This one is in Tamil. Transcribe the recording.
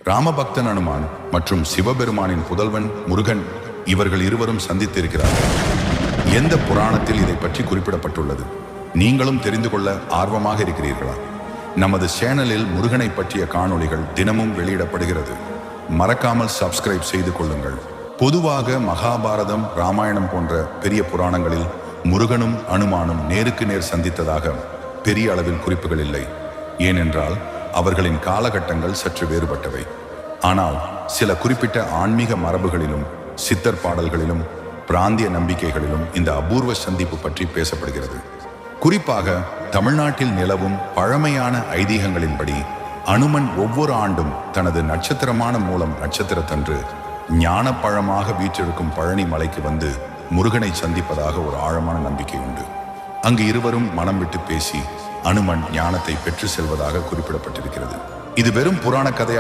ராமபக்தன் அனுமான் மற்றும் சிவபெருமானின் புதல்வன் முருகன் இவர்கள் இருவரும் சந்தித்திருக்கிறார்கள். எந்த புராணத்தில் இதை பற்றி குறிப்பிடப்பட்டுள்ளது? நீங்களும் தெரிந்து கொள்ள ஆர்வமாக இருக்கிறீர்களா? நமது சேனலில் முருகனை பற்றிய காணொளிகள் தினமும் வெளியிடப்படுகிறது. மறக்காமல் சப்ஸ்கிரைப் செய்து கொள்ளுங்கள். பொதுவாக மகாபாரதம், ராமாயணம் போன்ற பெரிய புராணங்களில் முருகனும் அனுமானும் நேருக்கு நேர் சந்தித்ததாக பெரிய அளவில் குறிப்புகள் இல்லை. ஏனென்றால் அவர்களின் காலகட்டங்கள் சற்று வேறுபட்டவை. ஆனால் சில குறிப்பிட்ட ஆன்மீக மரபுகளிலும் சித்தர் பாடல்களிலும் பிராந்திய நம்பிக்கைகளிலும் இந்த அபூர்வ சந்திப்பு பற்றி பேசப்படுகிறது. குறிப்பாக தமிழ்நாட்டில் நிலவும் பழமையான ஐதீகங்களின்படி அனுமன் ஒவ்வொரு ஆண்டும் தனது நட்சத்திரமான மூலம் நட்சத்திரத்தன்று ஞான பழமாக வீற்றிருக்கும் பழனி மலைக்கு வந்து முருகனை சந்திப்பதாக ஒரு ஆழமான நம்பிக்கை உண்டு. அங்கு இருவரும் மனம் விட்டு பேசி அனுமன் ஞானத்தை பெற்று செல்வதாக குறிப்பிடப்பட்டிருக்கிறது. இது வெறும் புராண கதையாக